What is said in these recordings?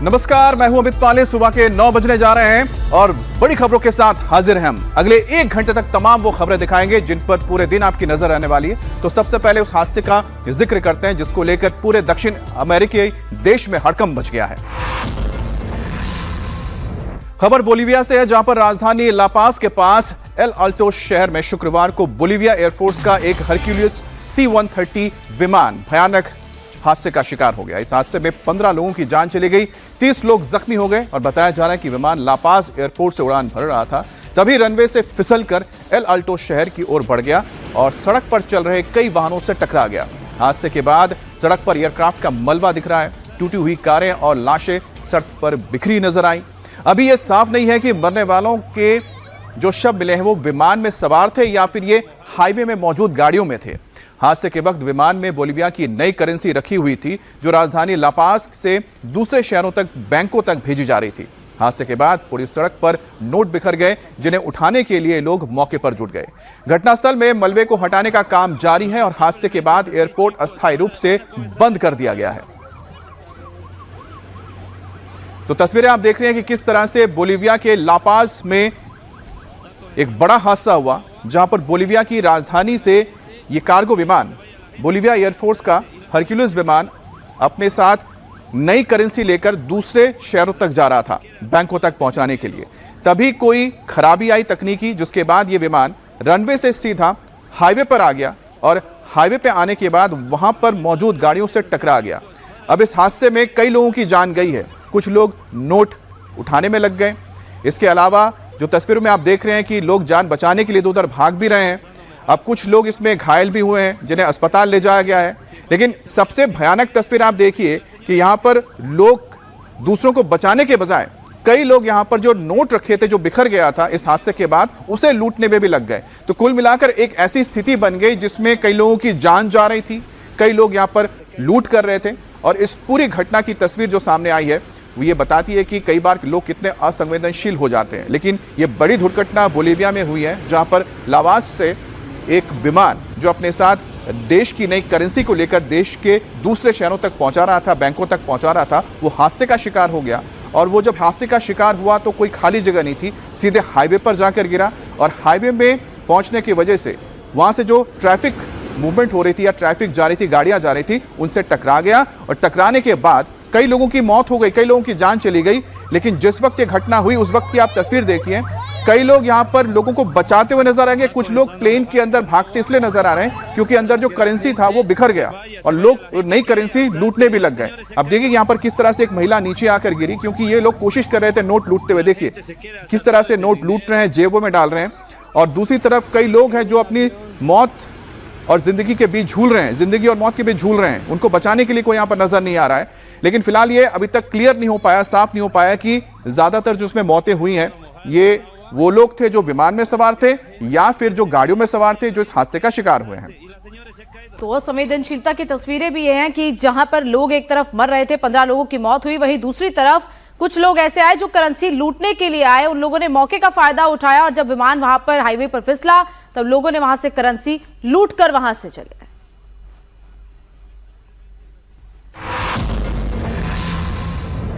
नमस्कार, मैं हूं अमित पाले। सुबह के 9 बजने जा रहे हैं और बड़ी खबरों के साथ हाजिर हैं हम। अगले 1 घंटे तक तमाम वो खबरें दिखाएंगे जिन पर पूरे दिन आपकी नजर रहने वाली है। तो सबसे पहले उस हादसे का जिक्र करते हैं जिसको लेकर पूरे दक्षिण अमेरिकी देश में हड़कंप मच गया है। खबर बोलीविया से है, जहां पर राजधानी लापास के पास एल अल्टो शहर में शुक्रवार को बोलीविया एयरफोर्स का एक हरक्यूलियस C-130 विमान भयानक हादसे का शिकार हो गया। इस हादसे में 15 लोगों की जान चली गई, 30 लोग जख्मी हो गए और बताया जा रहा है कि विमान लापास एयरपोर्ट से उड़ान भर रहा था, तभी रनवे से फिसलकर एल अल्टो शहर की ओर बढ़ गया और सड़क पर चल रहे कई वाहनों से टकरा गया। हादसे के बाद सड़क पर एयरक्राफ्ट का मलबा दिख रहा है, टूटी हुई कारें और लाशें सड़क पर बिखरी नजर आई। अभी यह साफ नहीं है कि मरने वालों के जो शव मिले हैं वो विमान में सवार थे या फिर ये हाईवे में मौजूद गाड़ियों में थे। हादसे के वक्त विमान में बोलीविया की नई करेंसी रखी हुई थी जो राजधानी लापास से दूसरे शहरों तक, बैंकों तक भेजी जा रही थी। हादसे के बाद पूरी सड़क पर नोट बिखर गए, जिन्हें उठाने के लिए लोग मौके पर जुट गए। घटनास्थल में मलबे को हटाने का काम जारी है और हादसे के बाद एयरपोर्ट अस्थायी रूप से बंद कर दिया गया है। तो तस्वीरें आप देख रहे हैं कि किस तरह से बोलीविया के लापास में एक बड़ा हादसा हुआ, जहां पर बोलीविया की राजधानी से ये कार्गो विमान, बोलीविया एयरफोर्स का हरक्यूलिस विमान, अपने साथ नई करेंसी लेकर दूसरे शहरों तक जा रहा था, बैंकों तक पहुंचाने के लिए। तभी कोई खराबी आई तकनीकी, जिसके बाद ये विमान रनवे से सीधा हाईवे पर आ गया और हाईवे पे आने के बाद वहां पर मौजूद गाड़ियों से टकरा गया। अब इस हादसे में कई लोगों की जान गई है, कुछ लोग नोट उठाने में लग गए। इसके अलावा जो तस्वीरों में आप देख रहे हैं कि लोग जान बचाने के लिए इधर उधर भाग भी रहे हैं। अब कुछ लोग इसमें घायल भी हुए हैं, जिन्हें अस्पताल ले जाया गया है। लेकिन सबसे भयानक तस्वीर आप देखिए कि यहां पर लोग दूसरों को बचाने के बजाय कई लोग यहां पर जो नोट रखे थे, जो बिखर गया था इस हादसे के बाद, उसे लूटने में भी लग गए। तो कुल मिलाकर एक ऐसी स्थिति बन गई जिसमें कई लोगों की जान जा रही थी, कई लोग यहां पर लूट कर रहे थे। और इस पूरी घटना की तस्वीर जो सामने आई है वो ये बताती है कि कई बार लोग कितने असंवेदनशील हो जाते हैं। लेकिन ये बड़ी दुर्घटना बोलीविया में हुई है, जहां पर लावास से एक विमान जो अपने साथ देश की नई करेंसी को लेकर देश के दूसरे शहरों तक पहुंचा रहा था, बैंकों तक पहुंचा रहा था, वो हादसे का शिकार हो गया। और वो जब हादसे का शिकार हुआ तो कोई खाली जगह नहीं थी, सीधे हाईवे पर जाकर गिरा और हाईवे में पहुंचने की वजह से वहां से जो ट्रैफिक मूवमेंट हो रही थी या ट्रैफिक जा रही थी, गाड़ियां जा रही थी, उनसे टकरा गया और टकराने के बाद कई लोगों की मौत हो गई, कई लोगों की जान चली गई। लेकिन जिस वक्त ये घटना हुई उस वक्त की आप तस्वीर देखिए, कई लोग यहां पर लोगों को बचाते हुए नजर आएंगे, कुछ लोग प्लेन के अंदर भागते इसलिए नजर आ रहे हैं क्योंकि अंदर जो करेंसी था वो बिखर गया और लोग नई करेंसी लूटने भी लग गए। अब देखिए यहां पर किस तरह से एक महिला नीचे आकर गिरी, क्योंकि ये लोग कोशिश कर रहे थे नोट लूटते हुए। देखिए किस तरह से नोट लूट रहे हैं, जेबों में डाल रहे हैं। और दूसरी तरफ कई लोग हैं जो अपनी मौत और जिंदगी के बीच झूल रहे हैं, जिंदगी और मौत के बीच झूल रहे हैं। उनको बचाने के लिए कोई यहां पर नजर नहीं आ रहा है। लेकिन फिलहाल ये अभी तक क्लियर नहीं हो पाया, साफ नहीं हो पाया कि ज्यादातर जो उसमें मौतें हुई हैं ये वो लोग थे जो विमान में सवार थे या फिर जो गाड़ियों में सवार थे जो इस हादसे का शिकार हुए हैं। तो संवेदनशीलता की तस्वीरें भी ये हैं कि जहां पर लोग एक तरफ मर रहे थे, 15 लोगों की मौत हुई, वहीं दूसरी तरफ कुछ लोग ऐसे आए जो करेंसी लूटने के लिए आए। उन लोगों ने मौके का फायदा उठाया और जब विमान वहां पर हाईवे पर फिसला तब लोगों ने वहां से करेंसी लूट कर वहां से चले गए।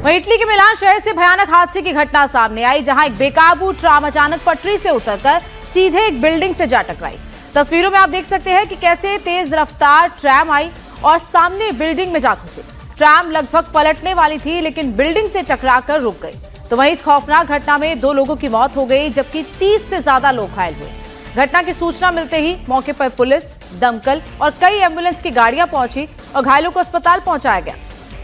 वहीं इटली के मिलान शहर से भयानक हादसे की घटना सामने आई, जहां एक बेकाबू ट्राम अचानक पटरी से उतरकर सीधे एक बिल्डिंग से जा टकराई। तस्वीरों में आप देख सकते हैं कि कैसे तेज रफ्तार ट्रैम आई और सामने बिल्डिंग में जा घुसी। ट्रैम लगभग पलटने वाली थी लेकिन बिल्डिंग से टकराकर रुक गई। तो वहीं इस खौफनाक घटना में 2 लोगों की मौत हो गई जबकि 30 से ज्यादा लोग घायल हुए। घटना की सूचना मिलते ही मौके पर पुलिस, दमकल और कई एम्बुलेंस की गाड़ियां पहुंची और घायलों को अस्पताल पहुंचाया गया।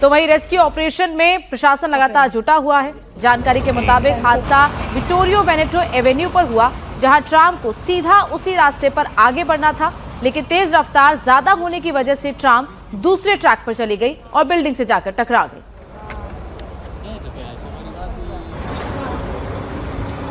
तो वहीं रेस्क्यू ऑपरेशन में प्रशासन लगातार जुटा हुआ है। जानकारी के मुताबिक हादसा विटोरियो वेनेटो एवेन्यू पर हुआ, जहां ट्राम को सीधा उसी रास्ते पर आगे बढ़ना था, लेकिन तेज रफ्तार ज्यादा होने की वजह से ट्राम दूसरे ट्रैक पर चली गई और बिल्डिंग से जाकर टकरा गई।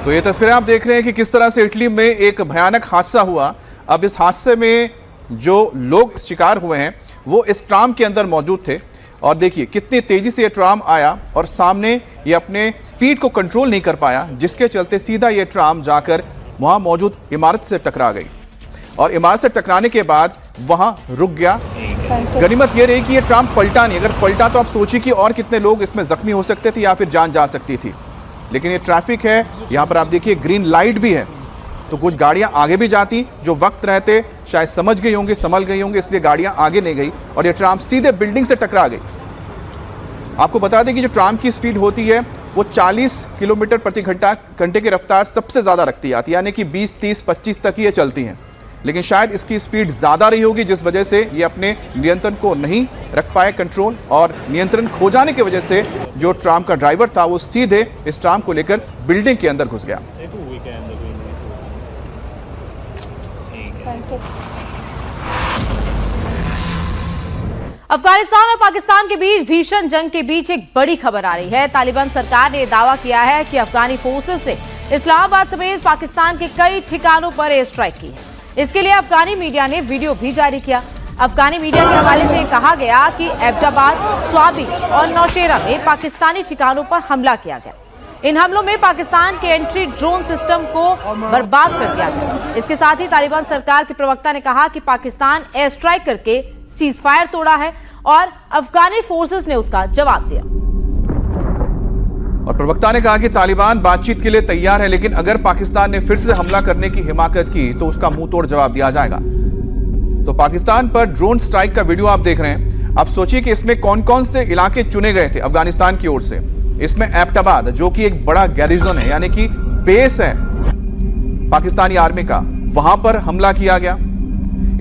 तो ये तस्वीरें आप देख रहे हैं कि किस तरह से इटली में एक भयानक हादसा हुआ। अब इस हादसे में जो लोग शिकार हुए हैं वो इस ट्राम के अंदर मौजूद थे और देखिए कितनी तेजी से ये ट्राम आया और सामने ये अपने स्पीड को कंट्रोल नहीं कर पाया, जिसके चलते सीधा ये ट्राम जाकर वहां मौजूद इमारत से टकरा गई और इमारत से टकराने के बाद वहां रुक गया गनीमत ये रही कि ये ट्रम पलटा नहीं। अगर पलटा तो आप सोचिए कि और कितने लोग इसमें जख्मी हो सकते थे या फिर जान जा सकती थी। लेकिन ये ट्रैफिक है, यहाँ पर आप देखिए ग्रीन लाइट भी है, तो कुछ गाड़ियां आगे भी जाती जो वक्त रहते शायद समझ गई होंगी, संभल गई होंगी, इसलिए गाड़ियां आगे नहीं गई और ये ट्राम सीधे बिल्डिंग से टकरा गई। आपको बता दें कि जो ट्राम की स्पीड होती है वो 40 किलोमीटर प्रति घंटे की रफ्तार सबसे ज़्यादा रखती है, यानी कि 20, 30, 25 तक ही ये चलती हैं। लेकिन शायद इसकी स्पीड ज़्यादा रही होगी जिस वजह से ये अपने नियंत्रण को नहीं रख पाए कंट्रोल, और नियंत्रण खो जाने की वजह से जो ट्राम का ड्राइवर था वो सीधे इस ट्राम को लेकर बिल्डिंग के अंदर घुस गया। अफगानिस्तान और पाकिस्तान के बीच भीषण जंग के बीच एक बड़ी खबर आ रही है। तालिबान सरकार ने दावा किया है कि अफगानी फोर्सेस ने इस्लामाबाद समेत पाकिस्तान के कई ठिकानों पर एयर स्ट्राइक की है। इसके लिए अफगानी मीडिया ने वीडियो भी जारी किया। अफगानी मीडिया के हवाले से कहा गया कि एबटाबाद, स्वाबी और नौशेरा में पाकिस्तानी ठिकानों पर हमला किया गया। इन हमलों में पाकिस्तान के एंट्री ड्रोन सिस्टम को बर्बाद कर दिया गया। इसके साथ ही तालिबान सरकार के प्रवक्ता ने कहा कि पाकिस्तान एयर स्ट्राइक करके सीज फायर तोड़ा है और अफगानी फोर्सेस ने उसका जवाब दिया। और प्रवक्ता ने कहा कि तालिबान बातचीत के लिए तैयार है, लेकिन अगर पाकिस्तान ने फिर से हमला करने की हिमाकत की तो उसका मुंह तोड़ जवाब दिया जाएगा। तो पाकिस्तान पर ड्रोन स्ट्राइक का वीडियो आप देख रहे हैं। आप सोचिए कि इसमें कौन कौन से इलाके चुने गए थे अफगानिस्तान की ओर से। इसमें एबटाबाद जो कि एक बड़ा गैरिजन है, यानी कि बेस है पाकिस्तानी आर्मी का, वहां पर हमला किया गया।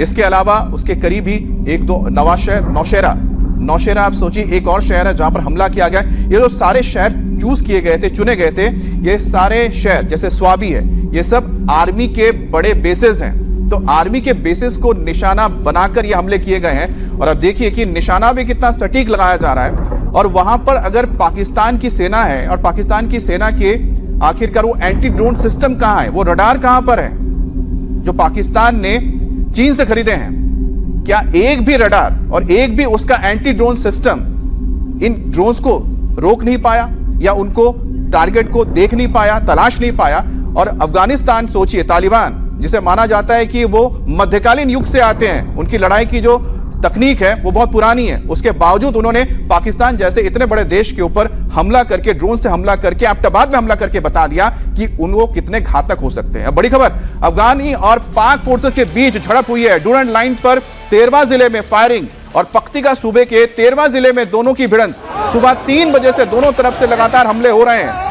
इसके अलावा उसके करीब ही एक दो नौशेरा आप सोचिए एक और शहर है जहां पर हमला किया गया। ये जो सारे शहर चूज किए गए थे, चुने गए थे, ये सारे शहर जैसे स्वाबी है, ये सब आर्मी के बड़े बेसेस हैं। तो आर्मी के बेसिस को निशाना बनाकर ये हमले किए गए हैं। और अब देखिए कि निशाना भी कितना सटीक लगाया जा रहा है। और वहां पर अगर पाकिस्तान की सेना है और पाकिस्तान की सेना के आखिरकार वो एंटी ड्रोन सिस्टम कहां है, वो रडार कहां पर है जो पाकिस्तान ने चीन से खरीदे हैं? क्या एक भी रडार और एक भी उसका anti drone system in drones को रोक नहीं पाया या उनको टारगेट को देख नहीं पाया, तलाश नहीं पाया? और अफगानिस्तान सोचिए, तालिबान जिसे माना जाता है कि वो मध्यकालीन युग से आते हैं, उनकी लड़ाई की जो तकनीक है वो बहुत पुरानी है, उसके बावजूद उन्होंने पाकिस्तान जैसे इतने बड़े देश के ऊपर हमला करके, ड्रोन से हमला करके, एबटाबाद में हमला करके बता दिया कि उनको कितने घातक हो सकते हैं। बड़ी खबर, अफगानी और पाक फोर्सेस के बीच झड़प हुई है। डूरंड लाइन पर 13वां जिले में फायरिंग और पख्तिका सूबे के 13वां जिले में दोनों की भिड़ंत। सुबह 3 बजे से दोनों तरफ से लगातार हमले हो रहे हैं।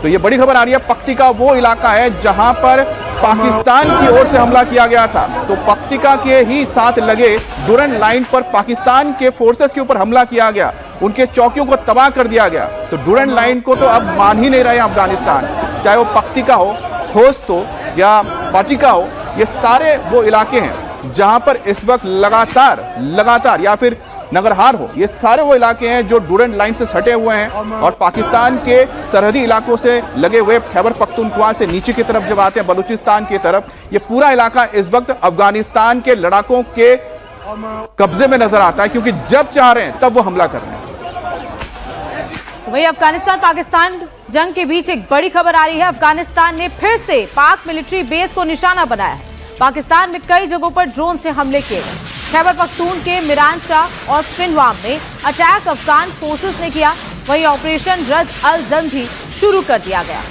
तो ये बड़ी खबर आ रही है, पख्तिका वो इलाका है जहां पर पाकिस्तान की ओर से हमला किया गया था। तो पख्तिका के ही साथ लगे डूरंड लाइन पर पाकिस्तान के फोर्सेस के ऊपर हमला किया गया, उनके चौकियों को तबाह कर दिया गया। तो डूरंड लाइन को तो अब मान ही नहीं रहे अफगानिस्तान, चाहे वो पख्तिका हो, खोस्त हो या पाटिका हो, ये सारे वो इलाके हैं जहां पर इस वक्त लगातार या फिर नगरहार हो, ये सारे वो इलाके हैं जो डूरंड लाइन से सटे हुए हैं। और पाकिस्तान के सरहदी इलाकों से लगे हुए खैबर पख्तूनख्वा से नीचे की तरफ जब आते हैं बलूचिस्तान की तरफ, ये पूरा इलाका इस वक्त अफगानिस्तान के लड़ाकों के कब्जे में नजर आता है, क्योंकि जब चाह रहे हैं तब वो हमला कर रहे हैं। तो वही अफगानिस्तान पाकिस्तान जंग के बीच एक बड़ी खबर आ रही है। अफगानिस्तान ने फिर से पाक मिलिट्री बेस को निशाना बनाया है। पाकिस्तान में कई जगहों पर ड्रोन से हमले किए गए। खैबर पख्तून के मिरान शाह और स्पिनवाम में अटैक अफगान फोर्सेस ने किया। वहीं ऑपरेशन रद अल जंग भी शुरू कर दिया गया।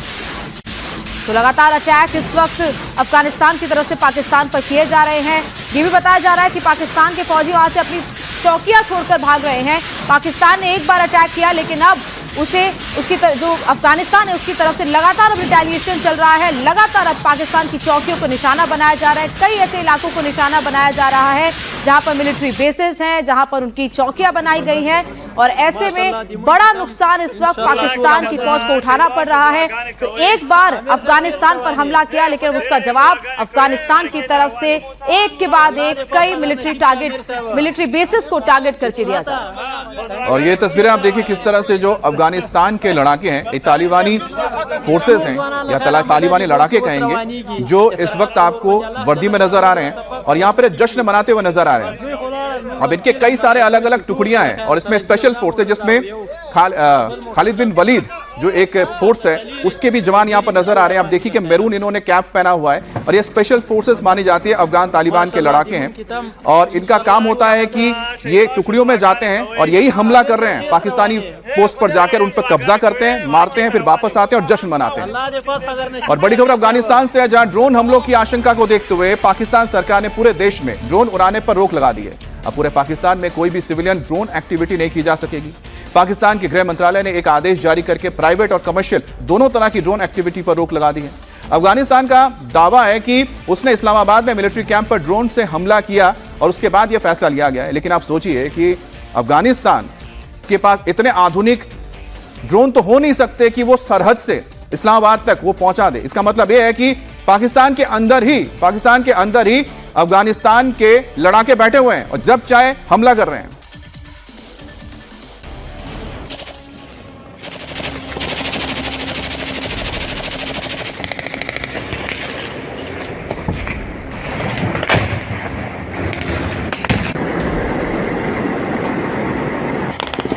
तो लगातार अटैक इस वक्त अफगानिस्तान की तरफ से पाकिस्तान पर किए जा रहे हैं। ये भी बताया जा रहा है कि पाकिस्तान के फौजी वहां से अपनी चौकियां छोड़कर भाग रहे हैं। पाकिस्तान ने एक बार अटैक किया, लेकिन अब जो अफगानिस्तान है उसकी तरफ से लगातार अब रिटेलिएशन चल रहा है। लगातार अब पाकिस्तान की चौकियों को निशाना बनाया जा रहा है। कई ऐसे इलाकों को निशाना बनाया जा रहा है जहां पर मिलिट्री बेसेस हैं, जहां पर उनकी चौकियां बनाई गई हैं। और ऐसे में बड़ा नुकसान इस वक्त पाकिस्तान की फौज को उठाना पड़ रहा है। तो एक बार अफगानिस्तान पर हमला किया, लेकिन उसका जवाब अफगानिस्तान की तरफ से एक के बाद एक कई मिलिट्री बेसेस को टारगेट करके दिया जा रहा है। और ये तस्वीरें आप देखिए किस तरह से जो अफगानिस्तान के लड़ाके हैं, ये तालिबानी फोर्सेस हैं या तालिबानी लड़ाके कहेंगे, जो इस वक्त आपको वर्दी में नजर आ रहे हैं और यहाँ पर जश्न मनाते हुए नजर आ रहे हैं। अब इनके कई सारे अलग अलग टुकड़ियां हैं और इसमें स्पेशल फोर्सेस जिसमें खालिद बिन वलीद जो एक फोर्स है उसके भी जवान यहां पर नजर आ रहे हैं। आप देखिए कि मैरून इन्होंने कैप पहना हुआ है और ये स्पेशल फोर्सेस मानी जाती है, अफगान तालिबान के लड़ाके हैं और इनका काम होता है कि ये टुकड़ियों में जाते हैं और यही हमला कर रहे हैं, पाकिस्तानी पोस्ट पर जाकर उन पर कब्जा करते हैं, मारते हैं, फिर वापस आते हैं और जश्न मनाते हैं। और बड़ी खबर अफगानिस्तान से है, जहां ड्रोन हमलों की आशंका को देखते हुए पाकिस्तान सरकार ने पूरे देश में ड्रोन उड़ाने पर रोक लगा दी है। अब पूरे पाकिस्तान में कोई भी सिविलियन ड्रोन एक्टिविटी नहीं की जा सकेगी। पाकिस्तान के गृह मंत्रालय ने एक आदेश जारी करके प्राइवेट और कमर्शियल दोनों तरह की ड्रोन एक्टिविटी पर रोक लगा दी है। अफगानिस्तान का दावा है कि उसने इस्लामाबाद में मिलिट्री कैंप पर ड्रोन से हमला किया और उसके बाद यह फैसला लिया गया है। लेकिन आप सोचिए कि अफगानिस्तान के पास इतने आधुनिक ड्रोन तो हो नहीं सकते कि वो सरहद से इस्लामाबाद तक वो पहुंचा दे। इसका मतलब यह है कि पाकिस्तान के अंदर ही अफगानिस्तान के लड़ाके बैठे हुए हैं और जब चाहे हमला कर रहे हैं।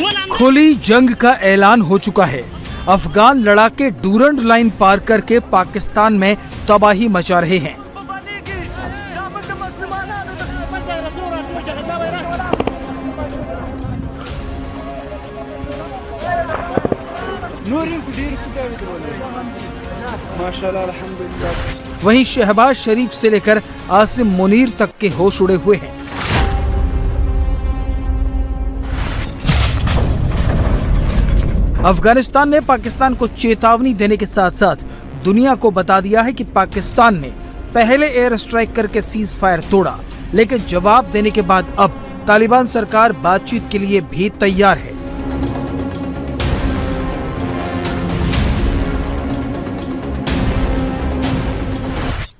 वला खुली जंग का ऐलान हो चुका है। अफगान लड़ाके डूरंड लाइन पार करके पाकिस्तान में तबाही मचा रहे हैं। वहीं शहबाज शरीफ से लेकर आसिम मुनीर तक के होश उड़े हुए हैं। अफगानिस्तान ने पाकिस्तान को चेतावनी देने के साथ साथ दुनिया को बता दिया है कि पाकिस्तान ने पहले एयर स्ट्राइक करके सीज फायर तोड़ा, लेकिन जवाब देने के बाद अब तालिबान सरकार बातचीत के लिए भी तैयार है।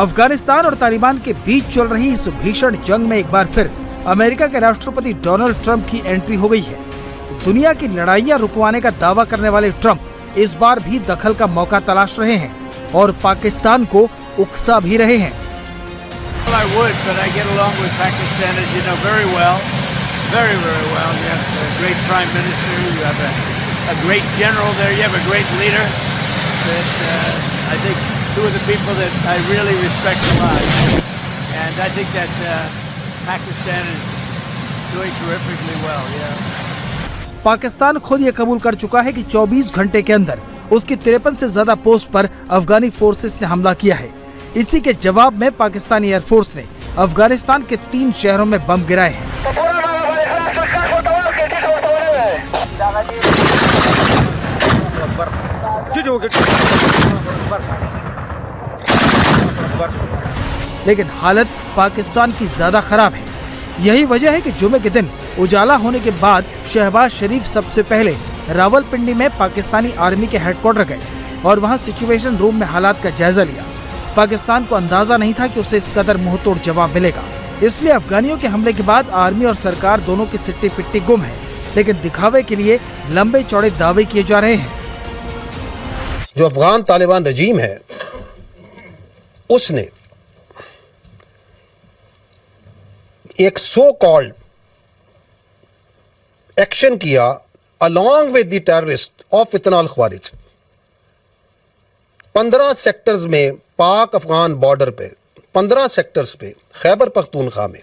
अफगानिस्तान और तालिबान के बीच चल रही इस भीषण जंग में एक बार फिर अमेरिका के राष्ट्रपति डोनाल्ड ट्रंप की एंट्री हो गई है। दुनिया की लड़ाइयां रुकवाने का दावा करने वाले ट्रंप इस बार भी दखल का मौका तलाश रहे हैं और पाकिस्तान को उकसा भी रहे हैं। Two of the people that I really respect a lot, and I think that Pakistan is doing terrifically well. Yeah. Pakistan खुद ये कबूल कर चुका है कि 24 घंटे के अंदर उसकी 53 से ज्यादा पोस्ट पर अफगानी फोर्सेस ने हमला किया है। इसी के जवाब में पाकिस्तानी एयरफोर्स ने अफगानिस्तान के 3 शहरों में बम गिराए हैं। लेकिन हालत पाकिस्तान की ज्यादा खराब है। यही वजह है कि जुमे के दिन उजाला होने के बाद शहबाज शरीफ सबसे पहले रावलपिंडी में पाकिस्तानी आर्मी के हेडक्वार्टर गए और वहां सिचुएशन रूम में हालात का जायजा लिया। पाकिस्तान को अंदाजा नहीं था कि उसे इस कदर मुंहतोड़ जवाब मिलेगा, इसलिए अफगानियों के हमले के बाद आर्मी और सरकार दोनों की सिट्टी पिट्टी गुम है, लेकिन दिखावे के लिए लंबे चौड़े दावे किए जा रहे हैं। जो अफगान तालिबान रजीम है उसने एक सो कॉल्ड एक्शन किया along with the terrorist of फितना अल ख्वारिज। 15 सेक्टर्स में पाक अफगान बॉर्डर पे 15 सेक्टर्स पे खैबर पख्तूनख्वा में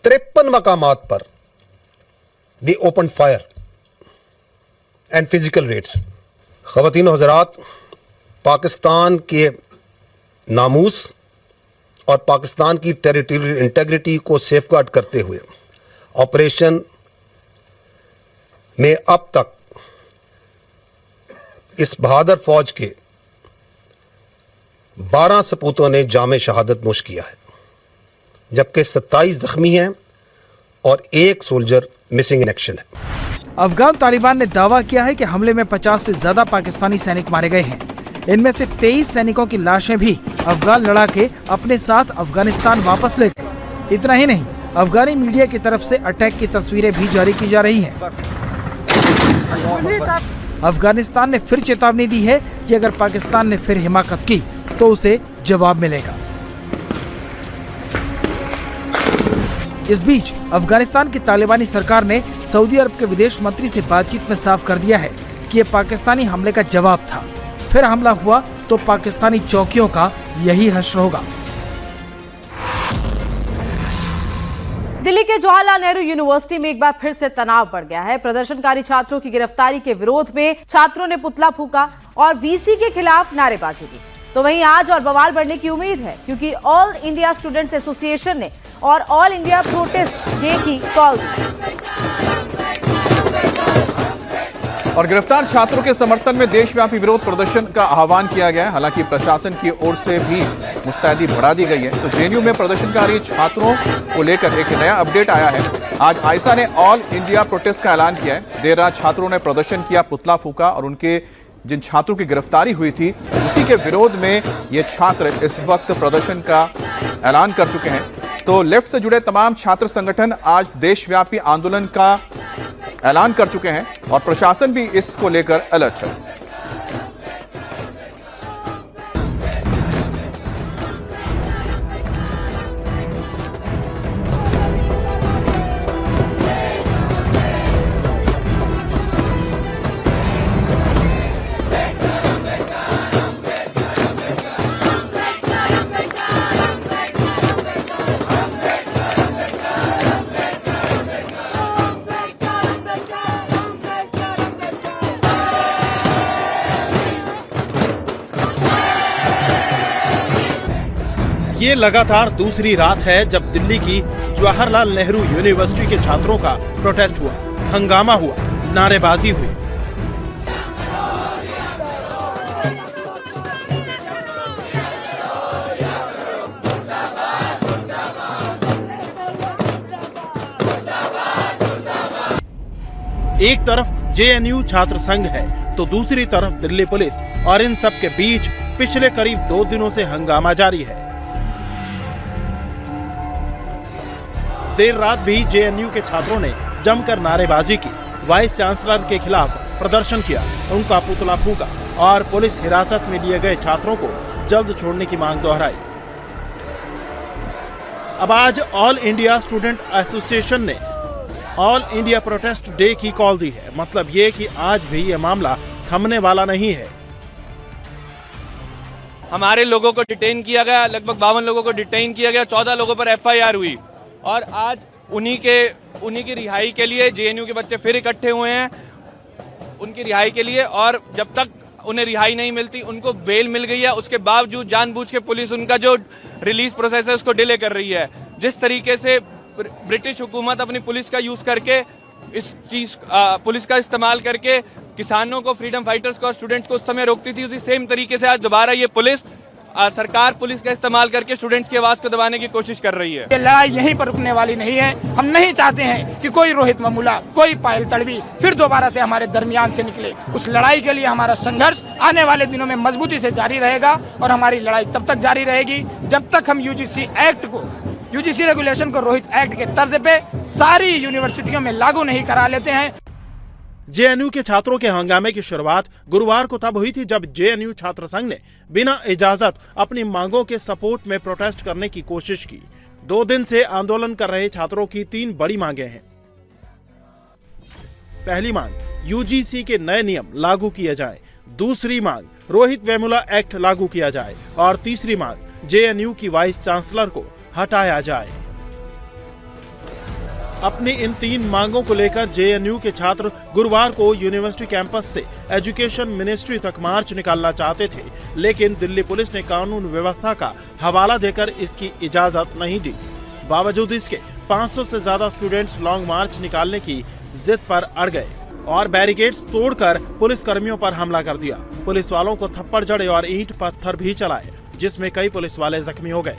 53 मकामात पर the open fire and physical raids. ख़वातीन व हज़रात, पाकिस्तान के नामूस और पाकिस्तान की टेरिटोरियल इंटेग्रिटी को सेफगार्ड करते हुए ऑपरेशन में अब तक इस बहादुर फौज के 12 सपूतों ने जामे शहादत नोश किया है, जबकि 27 जख्मी हैं और 1 सोल्जर मिसिंग इन एक्शन है। अफगान तालिबान ने दावा किया है कि हमले में 50 से ज्यादा पाकिस्तानी सैनिक मारे गए हैं। इनमें से 23 सैनिकों की लाशें भी अफगान लड़ाके अपने साथ अफगानिस्तान वापस ले गए। इतना ही नहीं, अफगानी मीडिया की तरफ से अटैक की तस्वीरें भी जारी की जा रही हैं। अफगानिस्तान ने फिर चेतावनी दी है कि अगर पाकिस्तान ने फिर हिमाकत की तो उसे जवाब मिलेगा। इस बीच अफगानिस्तान की तालिबानी सरकार ने सऊदी अरब के विदेश मंत्री से बातचीत में साफ कर दिया है कि ये पाकिस्तानी हमले का जवाब था। फिर हमला हुआ तो पाकिस्तानी चौकियों का यही हश्र होगा। दिल्ली के जवाहरलाल नेहरू यूनिवर्सिटी में एक बार फिर से तनाव बढ़ गया है। प्रदर्शनकारी छात्रों की गिरफ्तारी के विरोध में छात्रों ने पुतला फूंका और वीसी के खिलाफ नारेबाजी की। तो वहीं आज और बवाल बढ़ने की उम्मीद है, क्योंकि ऑल इंडिया स्टूडेंट्स एसोसिएशन ने और ऑल इंडिया प्रोटेस्ट डे की कॉल दी। और गिरफ्तार छात्रों के समर्थन में देशव्यापी विरोध प्रदर्शन का आह्वान किया गया है। हालांकि प्रशासन की ओर से भी मुस्तैदी बढ़ा दी गई है। तो जेएनयू में प्रदर्शनकारी छात्रों को लेकर एक नया अपडेट आया है। आज आइसा ने ऑल इंडिया प्रोटेस्ट का ऐलान किया है। देर रात छात्रों ने प्रदर्शन किया, पुतला फूंका और उनके जिन छात्रों की गिरफ्तारी हुई थी उसी के विरोध में ये छात्र इस वक्त प्रदर्शन का ऐलान कर चुके हैं। तो लेफ्ट से जुड़े तमाम छात्र संगठन आज देशव्यापी आंदोलन का ऐलान कर चुके हैं और प्रशासन भी इसको लेकर अलर्ट है। ये लगातार दूसरी रात है जब दिल्ली की जवाहरलाल नेहरू यूनिवर्सिटी के छात्रों का प्रोटेस्ट हुआ, हंगामा हुआ, नारेबाजी हुई। एक तरफ जेएनयू छात्र संघ है तो दूसरी तरफ दिल्ली पुलिस, और इन सब के बीच पिछले करीब 2 दिनों से हंगामा जारी है। देर रात भी जेएनयू के छात्रों ने जमकर नारेबाजी की, वाइस चांसलर के खिलाफ प्रदर्शन किया, उनका पुतला फूंका और पुलिस हिरासत में लिए गए छात्रों को जल्द छोड़ने की मांग दोहराई। अब आज ऑल इंडिया स्टूडेंट एसोसिएशन ने ऑल इंडिया प्रोटेस्ट डे की कॉल दी है। मतलब ये कि आज भी ये मामला थमने वाला नहीं है। हमारे लोगों को डिटेन किया गया, लगभग 52 लोगों को डिटेन किया गया, 14 लोगों पर एफआईआर हुई और आज उन्हीं की रिहाई के लिए जेएनयू के बच्चे फिर इकट्ठे हुए हैं, उनकी रिहाई के लिए। और जब तक उन्हें रिहाई नहीं मिलती, उनको बेल मिल गई है, उसके बावजूद जानबूझ के पुलिस उनका जो रिलीज प्रोसेस है उसको डिले कर रही है। जिस तरीके से ब्रिटिश हुकूमत अपनी पुलिस का यूज करके पुलिस का इस्तेमाल करके किसानों को, फ्रीडम फाइटर्स को और स्टूडेंट्स को उस समय रोकती थी, उसी सेम तरीके से आज दोबारा ये पुलिस सरकार पुलिस का इस्तेमाल करके स्टूडेंट्स की आवाज को दबाने की कोशिश कर रही है। ये लड़ाई यहीं पर रुकने वाली नहीं है। हम नहीं चाहते हैं कि कोई रोहित वेमुला, कोई पायल तड़वी फिर दोबारा से हमारे दरमियान से निकले। उस लड़ाई के लिए हमारा संघर्ष आने वाले दिनों में मजबूती से जारी रहेगा और हमारी लड़ाई तब तक जारी रहेगी जब तक हम यूजीसी रेगुलेशन को रोहित एक्ट के तर्ज पे सारी यूनिवर्सिटियों में लागू नहीं करा लेते हैं। जेएनयू के छात्रों के हंगामे की शुरुआत गुरुवार को तब हुई थी जब जेएनयू छात्र संघ ने बिना इजाजत अपनी मांगों के सपोर्ट में प्रोटेस्ट करने की कोशिश की। 2 दिन से आंदोलन कर रहे छात्रों की 3 बड़ी मांगे हैं। पहली मांग, यूजीसी के नए नियम लागू किए जाएं। दूसरी मांग, रोहित वेमुला एक्ट लागू किया जाए। और तीसरी मांग, जेएनयू की वाइस चांसलर को हटाया जाए। अपनी इन 3 मांगों को लेकर जेएनयू के छात्र गुरुवार को यूनिवर्सिटी कैंपस से एजुकेशन मिनिस्ट्री तक मार्च निकालना चाहते थे, लेकिन दिल्ली पुलिस ने कानून व्यवस्था का हवाला देकर इसकी इजाजत नहीं दी। बावजूद इसके 500 से ज्यादा स्टूडेंट्स लॉन्ग मार्च निकालने की जिद पर अड़ गए और बैरिकेड्स तोड़कर पुलिस कर्मियों पर हमला कर दिया। पुलिस वालों को थप्पड़ जड़े और ईंट पत्थर भी चलाए, जिसमें कई पुलिस वाले जख्मी हो गए।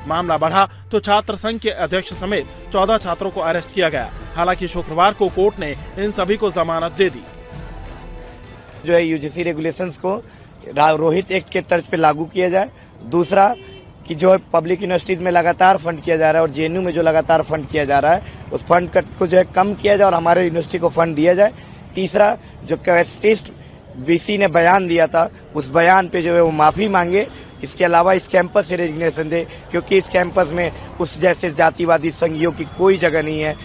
मामला बढ़ा तो छात्र संघ के अध्यक्ष समेत 14 छात्रों को अरेस्ट किया गया। हालांकि शुक्रवार को कोर्ट ने इन सभी को जमानत दे दी। जो है यूजीसी रेगुलेशंस को रोहित एक्ट के तर्ज पे लागू किया जाए। दूसरा कि जो है पब्लिक यूनिवर्सिटीज में लगातार फंड किया जा रहा है और जेएनयू में जो लगातार फंड किया जा रहा है उस फंड को जो है कम किया जाए और हमारे यूनिवर्सिटी को फंड दिया जाए। तीसरा जो कैस्टिस्ट वीसी ने बयान दिया था उस बयान पे जो है वो माफी मांगे। इसके अलावा इस कैंपस से रेजिग्नेशन दे, क्योंकि इस कैंपस में उस जैसे जातिवादी संघियों की कोई जगह नहीं है।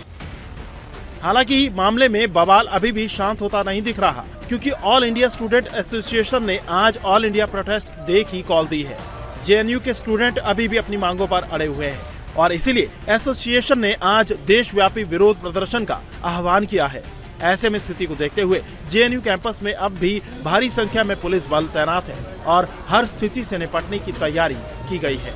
हालांकि मामले में बवाल अभी भी शांत होता नहीं दिख रहा, क्योंकि ऑल इंडिया स्टूडेंट एसोसिएशन ने आज ऑल इंडिया प्रोटेस्ट डे की कॉल दी है। जेएनयू के स्टूडेंट अभी भी अपनी मांगों पर अड़े हुए हैं और इसीलिए एसोसिएशन ने आज देशव्यापी विरोध प्रदर्शन का आह्वान किया है। ऐसे में स्थिति को देखते हुए जेएनयू कैंपस में अब भी भारी संख्या में पुलिस बल तैनात है और हर स्थिति से निपटने की तैयारी की गई है।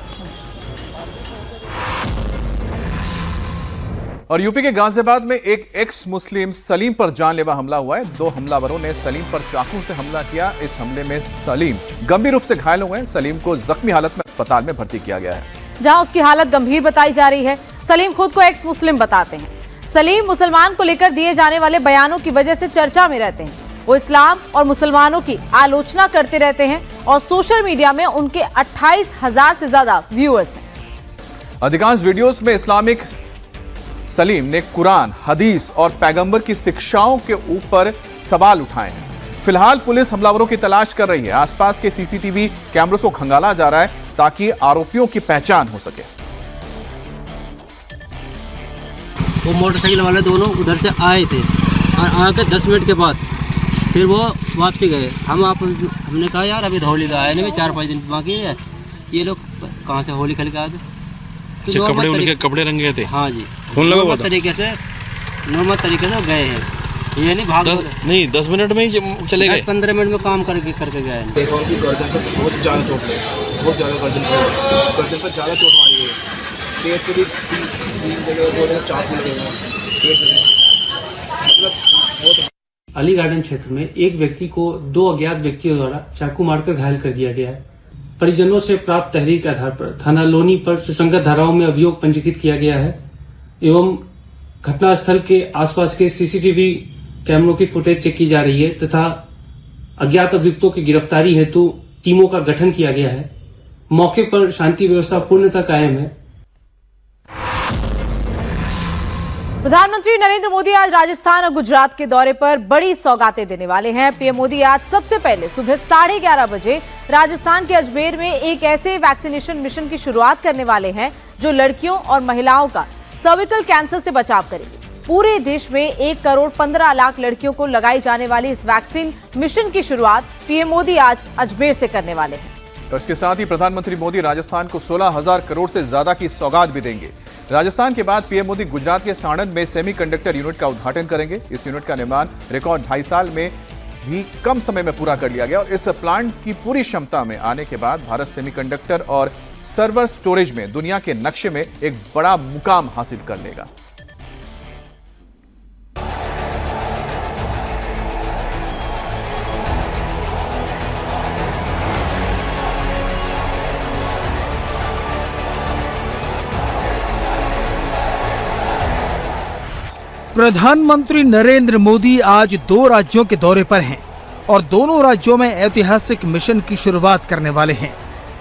और यूपी के गाजियाबाद में एक एक्स मुस्लिम सलीम पर जानलेवा हमला हुआ है। 2 हमलावरों ने सलीम पर चाकू से हमला किया। इस हमले में सलीम गंभीर रूप से घायल हुए हैं। सलीम को जख्मी हालत में अस्पताल में भर्ती किया गया है, जहां उसकी हालत गंभीर बताई जा रही है। सलीम खुद को एक्स मुस्लिम बताते हैं। सलीम मुसलमान को लेकर दिए जाने वाले बयानों की वजह से चर्चा में रहते हैं। वो इस्लाम और मुसलमानों की आलोचना करते रहते हैं और सोशल मीडिया में उनके 28,000 से ज्यादा व्यूअर्स हैं। अधिकांश वीडियोस में इस्लामिक सलीम ने कुरान, हदीस और पैगंबर की शिक्षाओं के ऊपर सवाल उठाए हैं। फिलहाल पुलिस हमलावरों की तलाश कर रही है। आसपास के सीसीटीवी कैमरों को खंगाला जा रहा है ताकि आरोपियों की पहचान हो सके। वो मोटरसाइकिल वाले दोनों उधर से आए थे और आके 10 मिनट के बाद फिर वो वापसी गए। हमने कहा यार अभी होली का आया नहीं, 4-5 दिन बाकी है, ये लोग कहाँ से होली खेल के आ गए। तो कपड़े उनके कपड़े रंगे थे। हाँ जी, नॉर्मल तरीके से गए हैं। ये नहीं भाग नहीं 10 मिनट में ही चले गए। 15 मिनट में काम करके गए हैं। देखो उनकी गर्दन पर बहुत ज़्यादा चोट लगी, बहुत ज़्यादा गर्दन पर ज़्यादा चोट मारी है। पेट पे भी 3 जगह 2 जगह चाकू लगे हैं, मतलब बहुत। अली गार्डन क्षेत्र में एक व्यक्ति को 2 अज्ञात व्यक्तियों द्वारा चाकू मारकर घायल कर दिया गया है। परिजनों से प्राप्त तहरीर के आधार पर थाना लोनी पर सुसंगत धाराओं में अभियोग पंजीकृत किया गया है एवं घटनास्थल के आसपास के सीसीटीवी कैमरों की फुटेज चेक की जा रही है तथा अज्ञात अभियुक्तों की गिरफ्तारी हेतु टीमों का गठन किया गया है। मौके पर शांति व्यवस्था पूर्णतः कायम है। प्रधानमंत्री नरेंद्र मोदी आज राजस्थान और गुजरात के दौरे पर बड़ी सौगातें देने वाले हैं। पीएम मोदी आज सबसे पहले सुबह 11:30 बजे राजस्थान के अजमेर में एक ऐसे वैक्सीनेशन मिशन की शुरुआत करने वाले हैं जो लड़कियों और महिलाओं का सर्विकल कैंसर से बचाव करेगी। पूरे देश में 1,15 लाख लड़कियों को लगाई जाने वाली इस वैक्सीन मिशन की शुरुआत पीएम मोदी आज अजमेर से करने वाले हैं। और इसके साथ ही प्रधानमंत्री मोदी राजस्थान को 16,000 करोड़ से ज्यादा की सौगात भी देंगे। राजस्थान के बाद पीएम मोदी गुजरात के साणंद में सेमीकंडक्टर यूनिट का उद्घाटन करेंगे। इस यूनिट का निर्माण रिकॉर्ड 2.5 साल में भी कम समय में पूरा कर लिया गया और इस प्लांट की पूरी क्षमता में आने के बाद भारत सेमीकंडक्टर और सर्वर स्टोरेज में दुनिया के नक्शे में एक बड़ा मुकाम हासिल कर लेगा। प्रधानमंत्री नरेंद्र मोदी आज 2 राज्यों के दौरे पर हैं और दोनों राज्यों में ऐतिहासिक मिशन की शुरुआत करने वाले हैं।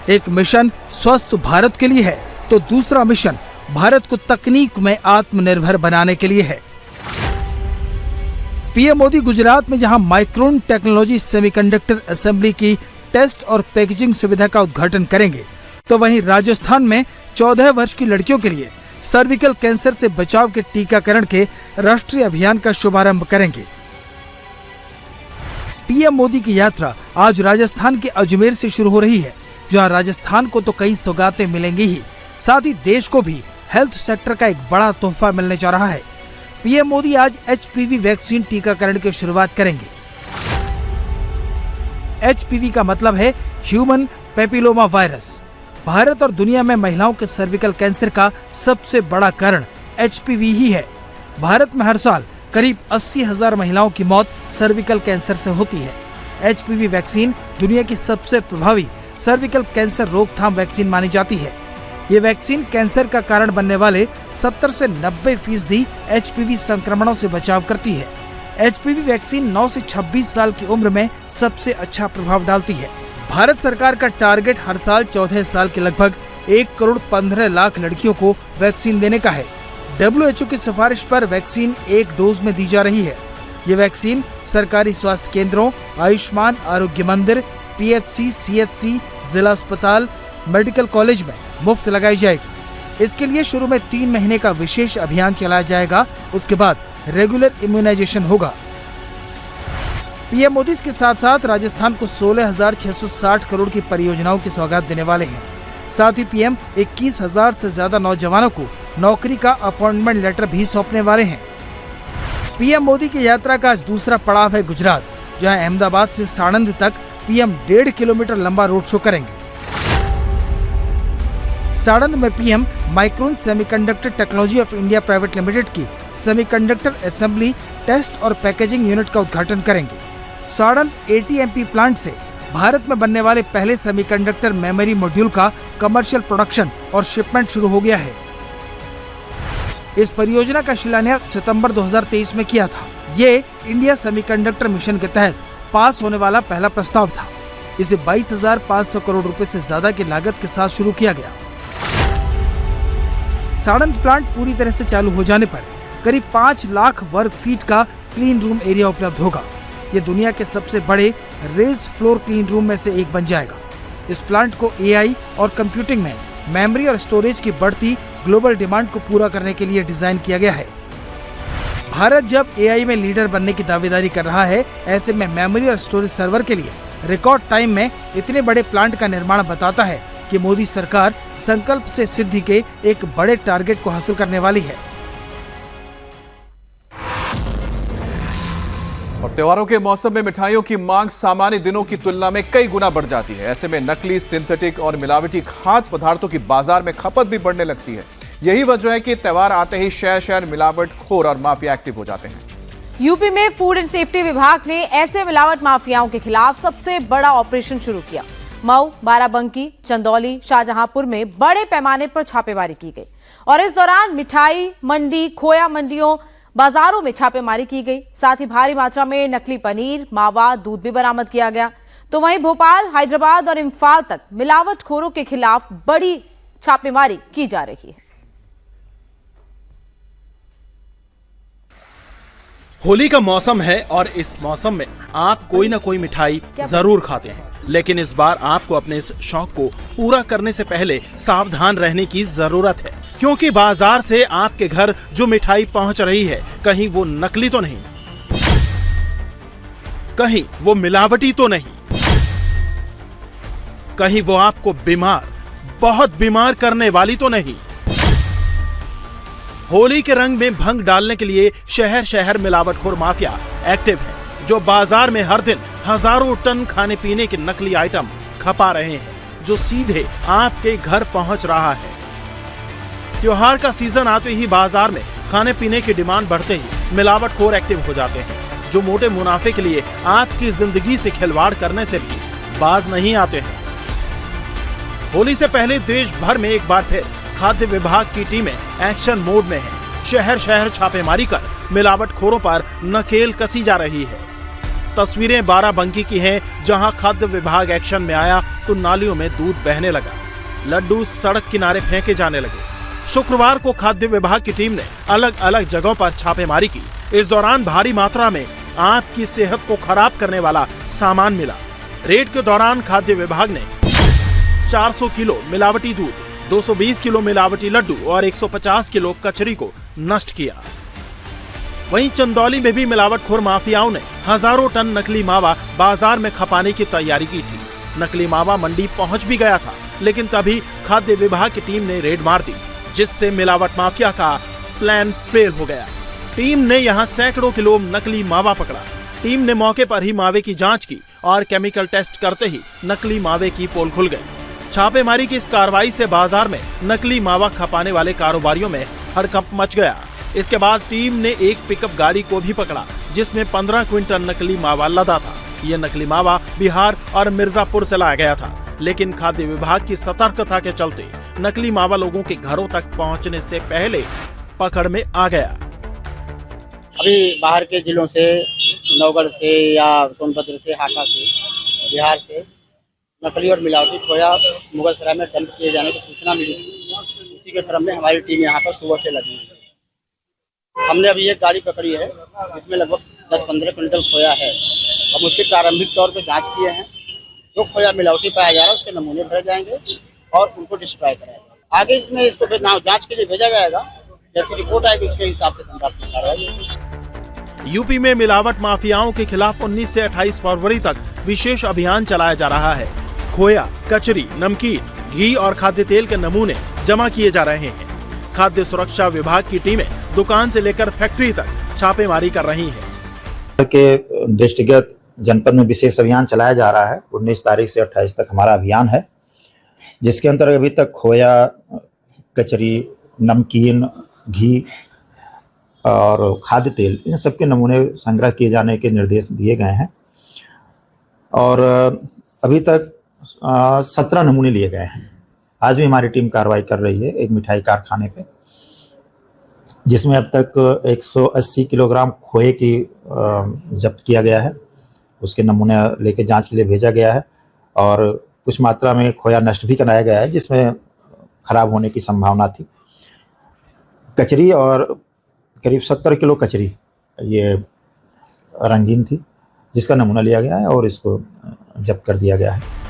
एक मिशन स्वस्थ भारत के लिए है तो दूसरा मिशन भारत को तकनीक में आत्मनिर्भर बनाने के लिए है। पीएम मोदी गुजरात में जहां माइक्रोन टेक्नोलॉजी सेमीकंडक्टर असेंबली की टेस्ट और पैकेजिंग सुविधा का उद्घाटन करेंगे, तो वहीं राजस्थान में 14 वर्ष की लड़कियों के लिए सर्विकल कैंसर से बचाव के टीकाकरण के राष्ट्रीय अभियान का शुभारंभ करेंगे। पीएम मोदी की यात्रा आज राजस्थान के अजमेर से शुरू हो रही है, जहां राजस्थान को तो कई सौगातें मिलेंगी ही, साथ ही देश को भी हेल्थ सेक्टर का एक बड़ा तोहफा मिलने जा रहा है। पीएम मोदी आज HPV वैक्सीन टीकाकरण की शुरुआत करेंगे। HPV का मतलब है ह्यूमन पैपिलोमा वायरस। भारत और दुनिया में महिलाओं के सर्विकल कैंसर का सबसे बड़ा कारण HPV ही है। भारत में हर साल करीब 80,000 महिलाओं की मौत सर्विकल कैंसर से होती है। HPV वैक्सीन दुनिया की सबसे प्रभावी सर्विकल कैंसर रोकथाम वैक्सीन मानी जाती है। ये वैक्सीन कैंसर का कारण बनने वाले 70 से 90% HPV संक्रमणों से बचाव करती है। HPV वैक्सीन 9 से 26 साल की उम्र में सबसे अच्छा प्रभाव डालती है। भारत सरकार का टारगेट हर साल 14 साल के लगभग 1 करोड़ 15 लाख लड़कियों को वैक्सीन देने का है। WHO की सिफारिश पर वैक्सीन 1 डोज में दी जा रही है। ये वैक्सीन सरकारी स्वास्थ्य केंद्रों, आयुष्मान आरोग्य मंदिर, PHC, CHC, जिला अस्पताल, मेडिकल कॉलेज में मुफ्त लगाई जाएगी। इसके लिए शुरू में 3 महीने का विशेष अभियान चलाया जाएगा। उसके बाद रेगुलर इम्यूनाइजेशन होगा। पीएम मोदी इसके साथ साथ राजस्थान को 16,660 करोड़ की परियोजनाओं की सौगात देने वाले हैं। साथ ही पीएम 21,000 से ज्यादा नौजवानों को नौकरी का अपॉइंटमेंट लेटर भी सौंपने वाले हैं। पीएम मोदी की यात्रा का आज दूसरा पड़ाव है गुजरात, जहां अहमदाबाद से साणंद तक पीएम 1.5 किलोमीटर लंबा रोड शो करेंगे। साणंद में PM micron semiconductor technology of India private limited की सेमीकंडक्टर असेंबली, टेस्ट और पैकेजिंग यूनिट का उद्घाटन करेंगे। साणंद ATMP प्लांट से भारत में बनने वाले पहले सेमीकंडक्टर मेमोरी मॉड्यूल का कमर्शियल प्रोडक्शन और शिपमेंट शुरू हो गया है। इस परियोजना का शिलान्यास सितंबर 2023 में किया था। ये इंडिया सेमीकंडक्टर मिशन के तहत पास होने वाला पहला प्रस्ताव था। इसे 22,500 करोड़ रुपए से ज्यादा की लागत के साथ शुरू किया गया। साणंद प्लांट पूरी तरह से चालू हो जाने पर करीब 5 लाख वर्ग फीट का क्लीन रूम एरिया उपलब्ध होगा। ये दुनिया के सबसे बड़े रेज्ड फ्लोर क्लीन रूम में से एक बन जाएगा। इस प्लांट को AI और कंप्यूटिंग में मेमोरी और स्टोरेज की बढ़ती ग्लोबल डिमांड को पूरा करने के लिए डिजाइन किया गया है। भारत जब AI में लीडर बनने की दावेदारी कर रहा है, ऐसे में मेमोरी और स्टोरेज सर्वर के लिए रिकॉर्ड टाइम में इतने बड़े प्लांट का निर्माण बताता है कि मोदी सरकार संकल्प से सिद्धि के एक बड़े टारगेट को हासिल करने वाली है। और त्योहारों के मौसम में मिठाइयों की मांग सामान्य दिनों की तुलना में कई गुना बढ़ जाती है। ऐसे में नकली, सिंथेटिक और मिलावटी खाद्य पदार्थों की बाजार में खपत भी बढ़ने लगती है। यही वजह है कि त्योहार आते ही शहर शहर मिलावटखोर और माफिया एक्टिव हो जाते हैं। यूपी में फूड एंड सेफ्टी विभाग ने ऐसे मिलावट माफियाओं के खिलाफ सबसे बड़ा ऑपरेशन शुरू किया। मऊ, बाराबंकी, चंदौली, शाहजहांपुर में बड़े पैमाने पर छापेमारी की गई और इस दौरान मिठाई मंडी, खोया मंडियों, बाजारों में छापेमारी की गई। साथ ही भारी मात्रा में नकली पनीर, मावा, दूध भी बरामद किया गया। तो वहीं भोपाल, हैदराबाद और इम्फाल तक मिलावटखोरों के खिलाफ बड़ी छापेमारी की जा रही है। होली का मौसम है और इस मौसम में आप कोई ना कोई मिठाई जरूर खाते हैं, लेकिन इस बार आपको अपने इस शौक को पूरा करने से पहले सावधान रहने की जरूरत है, क्योंकि बाजार से आपके घर जो मिठाई पहुंच रही है, कहीं वो नकली तो नहीं, कहीं वो मिलावटी तो नहीं, कहीं वो आपको बीमार, बहुत बीमार करने वाली तो नहीं। होली के रंग में भंग डालने के लिए शहर शहर मिलावटखोर माफिया एक्टिव है, जो बाजार में हर दिन हजारों टन खाने पीने के नकली आइटम खपा रहे हैं, जो सीधे आपके घर पहुंच रहा है। त्योहार का सीजन आते ही बाजार में खाने पीने की डिमांड बढ़ते ही मिलावटखोर एक्टिव हो जाते हैं, जो मोटे मुनाफे के लिए आपकी जिंदगी से खिलवाड़ करने से भी बाज नहीं आते हैं। होली से पहले देश भर में एक बार फिर खाद्य विभाग की टीमें एक्शन मोड में है। शहर शहर छापेमारी कर मिलावटखोरों पर नकेल कसी जा रही है। तस्वीरें बाराबंकी की हैं, जहां खाद्य विभाग एक्शन में आया तो नालियों में दूध बहने लगा, लड्डू सड़क किनारे फेंके जाने लगे। शुक्रवार को खाद्य विभाग की टीम ने अलग अलग जगहों पर छापेमारी की। इस दौरान भारी मात्रा में आपकी सेहत को खराब करने वाला सामान मिला। रेड के दौरान खाद्य विभाग ने 400 किलो मिलावटी दूध, 220 किलो मिलावटी लड्डू और 150 किलो कचरी को नष्ट किया। वहीं चंदौली में भी मिलावटखोर माफियाओं ने हजारों टन नकली मावा बाजार में खपाने की तैयारी की थी। नकली मावा मंडी पहुंच भी गया था, लेकिन तभी खाद्य विभाग की टीम ने रेड मार दी, जिससे मिलावट माफिया का प्लान फेल हो गया। टीम ने यहां सैकड़ों किलो नकली मावा पकड़ा। टीम ने मौके पर ही मावे की जांच की और केमिकल टेस्ट करते ही नकली मावे की पोल खुल गई। छापेमारी की इस कार्रवाई से बाजार में नकली मावा खपाने वाले कारोबारियों में हड़कंप मच गया। इसके बाद टीम ने एक पिकअप गाड़ी को भी पकड़ा, जिसमें 15 क्विंटल नकली मावा लदा था। यह नकली मावा बिहार और मिर्जापुर से लाया गया था। लेकिन खाद्य विभाग की सतर्कता के चलते नकली मावा लोगों के घरों तक पहुंचने से पहले पकड़ में आ गया। अभी बाहर के जिलों से, नवगढ़ से या सोनभद्र से, हाटा से, बिहार से नकली और मिलावटी खोया मुगलसराय में डंप किए जाने की सूचना मिली थी। उसी के क्रम में हमारी टीम यहाँ पर सुबह से लगी है। हमने अभी एक गाड़ी पकड़ी है, इसमें लगभग 10-15 क्विंटल खोया है। हम उसके प्रारंभिक तौर पर जांच किए हैं। जो खोया मिलावटी पाया जा रहा है उसके नमूने भरे जाएंगे और उनको डिस्ट्रॉय कराएंगे। आगे इसमें इसको जांच के लिए भेजा जाएगा। जैसी रिपोर्ट आएगी उसके हिसाब से दंडात्मक कार्रवाई होगी। यूपी में मिलावट माफियाओं के खिलाफ 19 से 28 फरवरी तक विशेष अभियान चलाया जा रहा है। खोया, कचरी, नमकीन, घी और खाद्य तेल के नमूने जमा किए जा रहे हैं। खाद्य सुरक्षा विभाग की टीमें दुकान से लेकर फैक्ट्री तक छापेमारी कर रही हैं। के दृष्टिगत जनपद में विशेष अभियान चलाया जा रहा है। 19 तारीख से 28 तक हमारा अभियान है, जिसके अंतर्गत अभी तक खोया, कचरी, नमकीन, घी और खाद्य तेल, इन सबके नमूने संग्रह किए जाने के निर्देश दिए गए हैं और अभी तक 17 नमूने लिए गए हैं। आज भी हमारी टीम कार्रवाई कर रही है एक मिठाई कारखाने पे, जिसमें अब तक 180 किलोग्राम खोए की जब्त किया गया है। उसके नमूने लेके जांच के लिए भेजा गया है और कुछ मात्रा में खोया नष्ट भी कराया गया है, जिसमें खराब होने की संभावना थी। कचरी और करीब 70 किलो कचरी ये रंगीन थी, जिसका नमूना लिया गया है और इसको जब्त कर दिया गया है।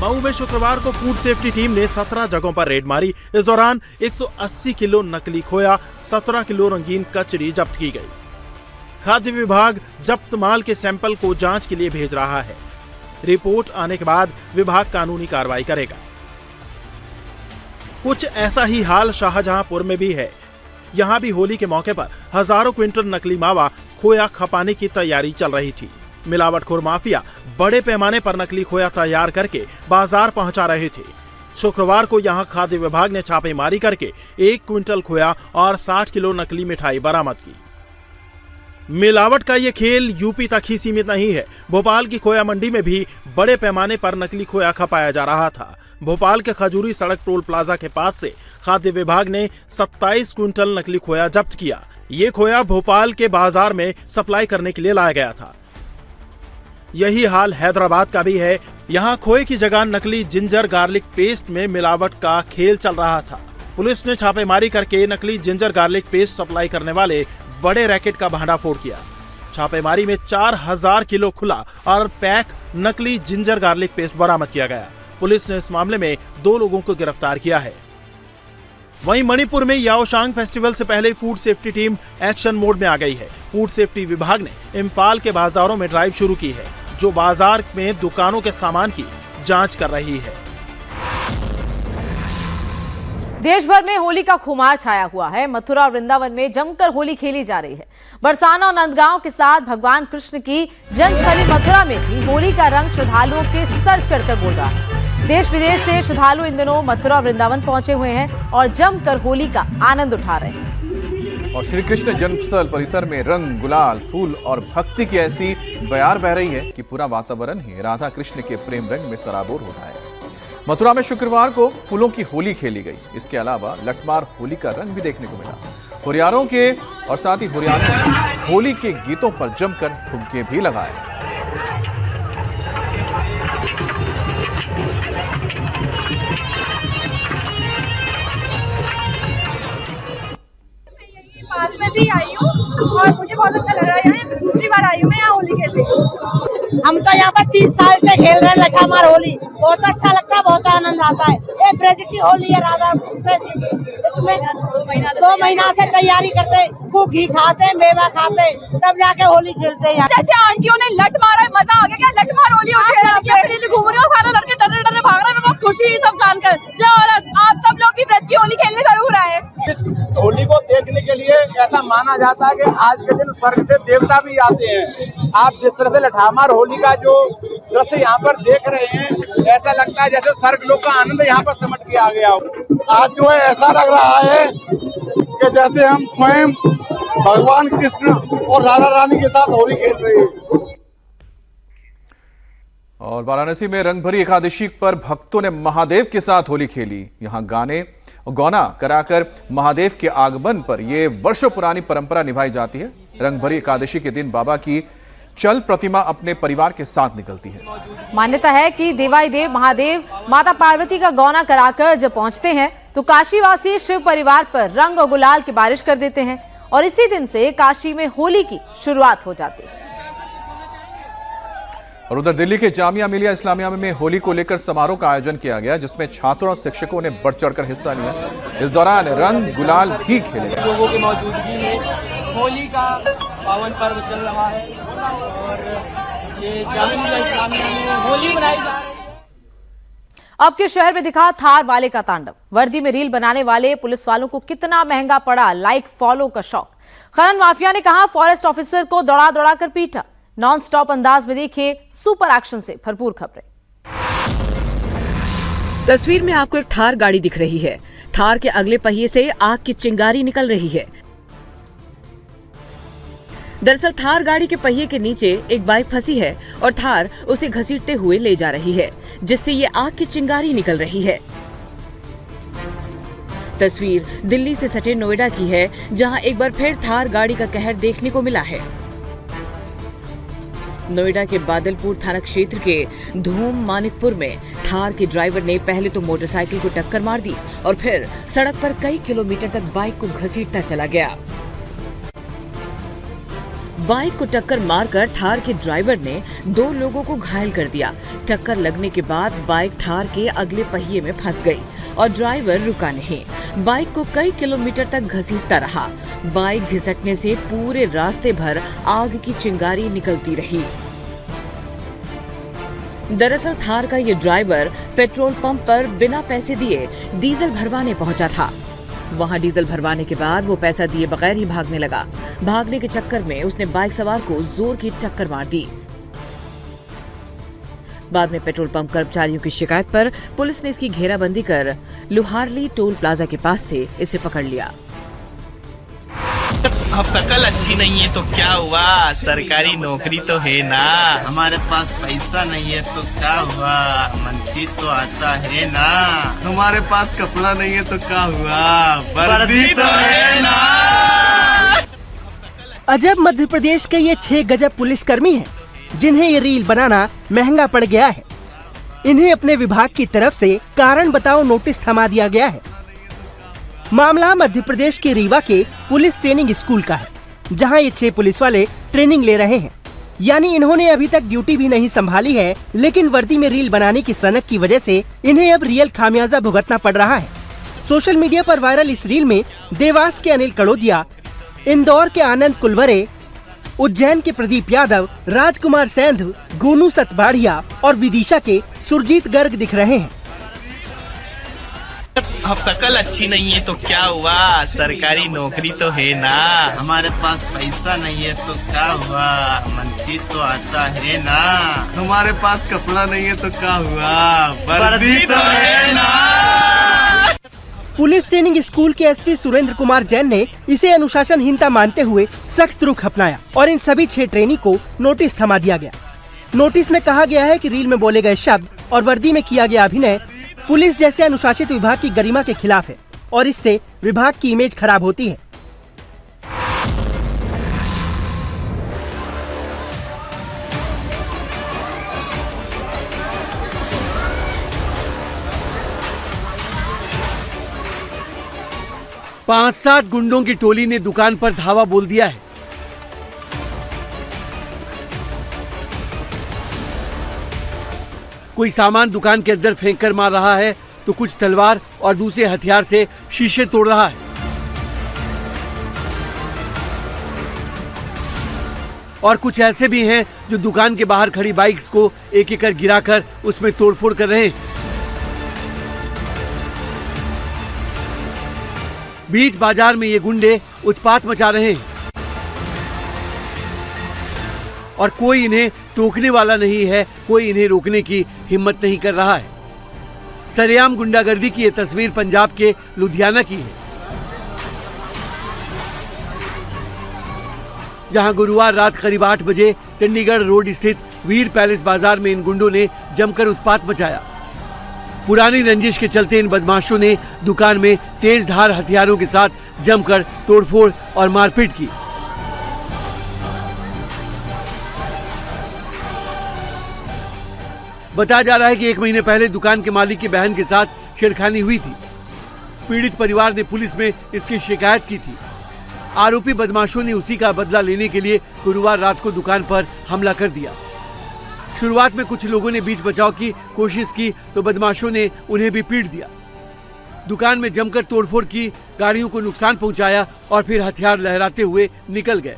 मऊ में शुक्रवार को फूड सेफ्टी टीम ने 17 जगहों पर रेड मारी। इस दौरान 180 किलो नकली खोया, 17 किलो रंगीन कचरी जब्त की गई। खाद्य विभाग जब्त माल के सैंपल को जांच के लिए भेज रहा है। रिपोर्ट आने के बाद विभाग कानूनी कार्रवाई करेगा। कुछ ऐसा ही हाल शाहजहांपुर में भी है। यहाँ भी होली के मौके पर हजारों क्विंटल नकली मावा खोया खपाने की तैयारी चल रही थी। मिलावटखोर माफिया बड़े पैमाने पर नकली खोया तैयार करके बाजार पहुंचा रहे थे। शुक्रवार को यहां खाद्य विभाग ने छापेमारी करके 1 क्विंटल खोया और 60 किलो नकली मिठाई बरामद की। मिलावट का ये खेल यूपी तक ही सीमित नहीं है। भोपाल की खोया मंडी में भी बड़े पैमाने पर नकली खोया खपाया जा रहा था। भोपाल के खजूरी सड़क टोल प्लाजा के पास से खाद्य विभाग ने 27 क्विंटल नकली खोया जब्त किया। ये खोया भोपाल के बाजार में सप्लाई करने के लिए लाया गया था। यही हाल हैदराबाद का भी है। यहाँ खोए की जगह नकली जिंजर गार्लिक पेस्ट में मिलावट का खेल चल रहा था। पुलिस ने छापेमारी करके नकली जिंजर गार्लिक पेस्ट सप्लाई करने वाले बड़े रैकेट का भंडाफोड़ किया। छापेमारी में 4000 किलो खुला और पैक नकली जिंजर गार्लिक पेस्ट बरामद किया गया। पुलिस ने इस मामले में 2 लोगों को गिरफ्तार किया है। वहीं मणिपुर में याओशांग फेस्टिवल से पहले food safety team action mode में आ गई है। फूड सेफ्टी विभाग ने इम्फाल के बाजारों में ड्राइव शुरू की है, जो बाजार में दुकानों के सामान की जांच कर रही है। देश भर में होली का खुमार छाया हुआ है। मथुरा और वृंदावन में जमकर होली खेली जा रही है। बरसाना और नंदगांव के साथ भगवान कृष्ण की जन्मस्थली मथुरा में भी होली का रंग श्रद्धालुओं के सर चढ़कर बोल रहा है। देश विदेश से श्रद्धालु इन दिनों मथुरा और वृंदावन पहुंचे हुए हैं और जमकर होली का आनंद उठा रहे हैं। और श्री कृष्ण जन्मस्थल परिसर में रंग, गुलाल, फूल और भक्ति की ऐसी बयार बह रही है कि पूरा वातावरण ही राधा कृष्ण के प्रेम रंग में सराबोर होता है। मथुरा में शुक्रवार को फूलों की होली खेली गई। इसके अलावा लठमार होली का रंग भी देखने को मिला। हुरियारों के और साथ ही हुरियारों ने होली के गीतों पर जमकर ठुमके भी लगाए। पास में से ही आई हूँ और मुझे बहुत अच्छा लग रहा है। यहाँ दूसरी बार आई हूँ मैं यहाँ होली खेलने। हम तो यहाँ पर 30 साल से खेल रहे हैं लठामार होली। बहुत अच्छा लगता है, बहुत आनंद आता है। ये ब्रज की होली है, राधा कृष्ण की। इसमें 2 महीना से तैयारी करते, खूब घी खाते, मेवा खाते, तब जाके होली खेलते हैं। जैसे आंटियों ने लठ मारा, मजा आ गया। क्या लठमार होली घूम रहे हो, सारे लड़के डरे डरे भाग रहे हैं। बहुत खुशी सब जानकर। आप सब लोग भी ब्रज की होली खेलने जरूर आए। होली को देखने के लिए ऐसा माना जाता है कि आज के दिन स्वर्ग से देवता भी आते हैं। आप जिस तरह से लठामार होली का जो दृश्य यहाँ पर देख रहे हैं, ऐसा लगता है जैसे स्वर्ग लोक का आनंद यहाँ पर सिमट के आ गया हो। आज जो है ऐसा लग रहा है कि जैसे हम स्वयं भगवान कृष्ण और राधा रानी के साथ होली खेल रहे हैं। और वाराणसी में रंगभरी एकादशी पर भक्तों ने महादेव के साथ होली खेली। यहां गाने और गौना कराकर महादेव के आगमन पर यह वर्षों पुरानी परंपरा निभाई जाती है। रंगभरी एकादशी के दिन बाबा की चल प्रतिमा अपने परिवार के साथ निकलती है। मान्यता है कि देवाधिदेव महादेव माता पार्वती का गौना कराकर जब पहुंचते हैं तो काशीवासी शिव परिवार पर रंग और गुलाल की बारिश कर देते हैं और इसी दिन से काशी में होली की शुरुआत हो जाती है। और उधर दिल्ली के जामिया मिलिया इस्लामिया में होली को लेकर समारोह का आयोजन किया गया, जिसमें छात्रों और शिक्षकों ने बढ़ चढ़कर हिस्सा लिया। इस दौरान रंग गुलाल भी खेले गए। लोगों की मौजूदगी में होली का पावन पर्व चल रहा है और ये जामिया मिलिया इस्लामिया में होली मनाई जा रही है। अब के शहर में दिखा थार वाले का तांडव। वर्दी में रील बनाने वाले पुलिस वालों को कितना महंगा पड़ा लाइक फॉलो का शौक। खनन माफिया ने कहा फॉरेस्ट ऑफिसर को दौड़ा दौड़ा कर पीटा। नॉन स्टॉप अंदाज में देखिए सुपर एक्शन से भरपूर खबरें। तस्वीर में आपको एक थार गाड़ी दिख रही है। थार के अगले पहिए से आग की चिंगारी निकल रही है। दरअसल थार गाड़ी के पहिए के नीचे एक बाइक फंसी है और थार उसे घसीटते हुए ले जा रही है, जिससे ये आग की चिंगारी निकल रही है। तस्वीर दिल्ली से सटे नोएडा की है, जहां एक बार फिर थार गाड़ी का कहर देखने को मिला है। नोएडा के बादलपुर थाना क्षेत्र के धूम मानिकपुर में थार के ड्राइवर ने पहले तो मोटरसाइकिल को टक्कर मार दी और फिर सड़क पर कई किलोमीटर तक बाइक को घसीटता चला गया। बाइक को टक्कर मारकर थार के ड्राइवर ने 2 लोगों को घायल कर दिया। टक्कर लगने के बाद बाइक थार के अगले पहिए में फंस गई और ड्राइवर रुका नहीं। बाइक को कई किलोमीटर तक घसीटता रहा। बाइक घिसटने से पूरे रास्ते भर आग की चिंगारी निकलती रही। दरअसल थार का ये ड्राइवर पेट्रोल पंप पर बिना पैसे दिए डीजल भरवाने पहुंचा था। वहां डीजल भरवाने के बाद वो पैसा दिए बगैर ही भागने लगा। भागने के चक्कर में उसने बाइक सवार को जोर की टक्कर मार दी। बाद में पेट्रोल पंप कर्मचारियों की शिकायत पर पुलिस ने इसकी घेराबंदी कर लुहारली टोल प्लाजा के पास से इसे पकड़ लिया। अब शकल अच्छी नहीं है तो क्या हुआ, सरकारी नौकरी तो है ना। हमारे पास पैसा नहीं है तो क्या हुआ, मंत्री तो आता है ना। हमारे पास कपड़ा नहीं है तो क्या हुआ, वर्दी तो है ना। अजब मध्य प्रदेश के ये 6 गजब पुलिसकर्मी हैं, जिन्हें ये रील बनाना महंगा पड़ गया है। इन्हें अपने विभाग की तरफ से कारण बताओ नोटिस थमा दिया गया है। मामला मध्य प्रदेश के रीवा के पुलिस ट्रेनिंग स्कूल का है, जहां ये 6 पुलिस वाले ट्रेनिंग ले रहे हैं। यानी इन्होंने अभी तक ड्यूटी भी नहीं संभाली है, लेकिन वर्दी में रील बनाने की सनक की वजह से इन्हें अब रियल खामियाजा भुगतना पड़ रहा है। सोशल मीडिया पर वायरल इस रील में देवास के अनिल कड़ोदिया, इंदौर के आनंद कुलवरे, उज्जैन के प्रदीप यादव, राजकुमार सैंध, गोनू सतबाड़िया और विदिशा के सुरजीत गर्ग दिख रहे हैं। अब शकल अच्छी नहीं है तो क्या हुआ, सरकारी नौकरी तो है ना। हमारे पास पैसा नहीं है तो क्या हुआ, मंत्री तो आता है ना। हमारे पास कपड़ा नहीं है तो क्या हुआ, वर्दी तो है ना। पुलिस ट्रेनिंग स्कूल के एसपी सुरेंद्र कुमार जैन ने इसे अनुशासनहीनता मानते हुए सख्त रुख अपनाया और इन सभी 6 ट्रेनी को नोटिस थमा दिया गया। नोटिस में कहा गया है कि रील में बोले गए शब्द और वर्दी में किया गया अभिनय पुलिस जैसे अनुशासित विभाग की गरिमा के खिलाफ है और इससे विभाग की इमेज खराब होती है। पांच 7 गुंडों की टोली ने दुकान पर धावा बोल दिया है। कोई सामान दुकान के अंदर फेंक कर मार रहा है तो कुछ तलवार और दूसरे हथियार से शीशे तोड़ रहा है। और कुछ ऐसे भी हैं जो दुकान के बाहर खड़ी बाइक्स को एक एक कर गिराकर उसमें तोड़फोड़ कर रहे हैं। बीच बाजार में ये गुंडे उत्पात मचा रहे हैं और कोई इन्हें टोकने वाला नहीं है, कोई इन्हें रोकने की हिम्मत नहीं कर रहा है। सरेआम गुंडागर्दी की ये तस्वीर पंजाब के लुधियाना की है, जहां गुरुवार रात करीब 8 बजे चंडीगढ़ रोड स्थित वीर पैलेस बाजार में इन गुंडों ने जमकर उत्पात मचाया। पुरानी रंजिश के चलते इन बदमाशों ने दुकान में तेज धार हथियारों के साथ जमकर तोड़फोड़ और मारपीट की। बताया जा रहा है कि 1 महीने पहले दुकान के मालिक की बहन के साथ छेड़खानी हुई थी। पीड़ित परिवार ने पुलिस में इसकी शिकायत की थी। आरोपी बदमाशों ने उसी का बदला लेने के लिए गुरुवार रात को दुकान पर हमला कर दिया। शुरुआत में कुछ लोगों ने बीच बचाव की कोशिश की तो बदमाशों ने उन्हें भी पीट दिया। दुकान में जमकर तोड़फोड़ की, गाड़ियों को नुकसान पहुंचाया और फिर हथियार लहराते हुए निकल गए।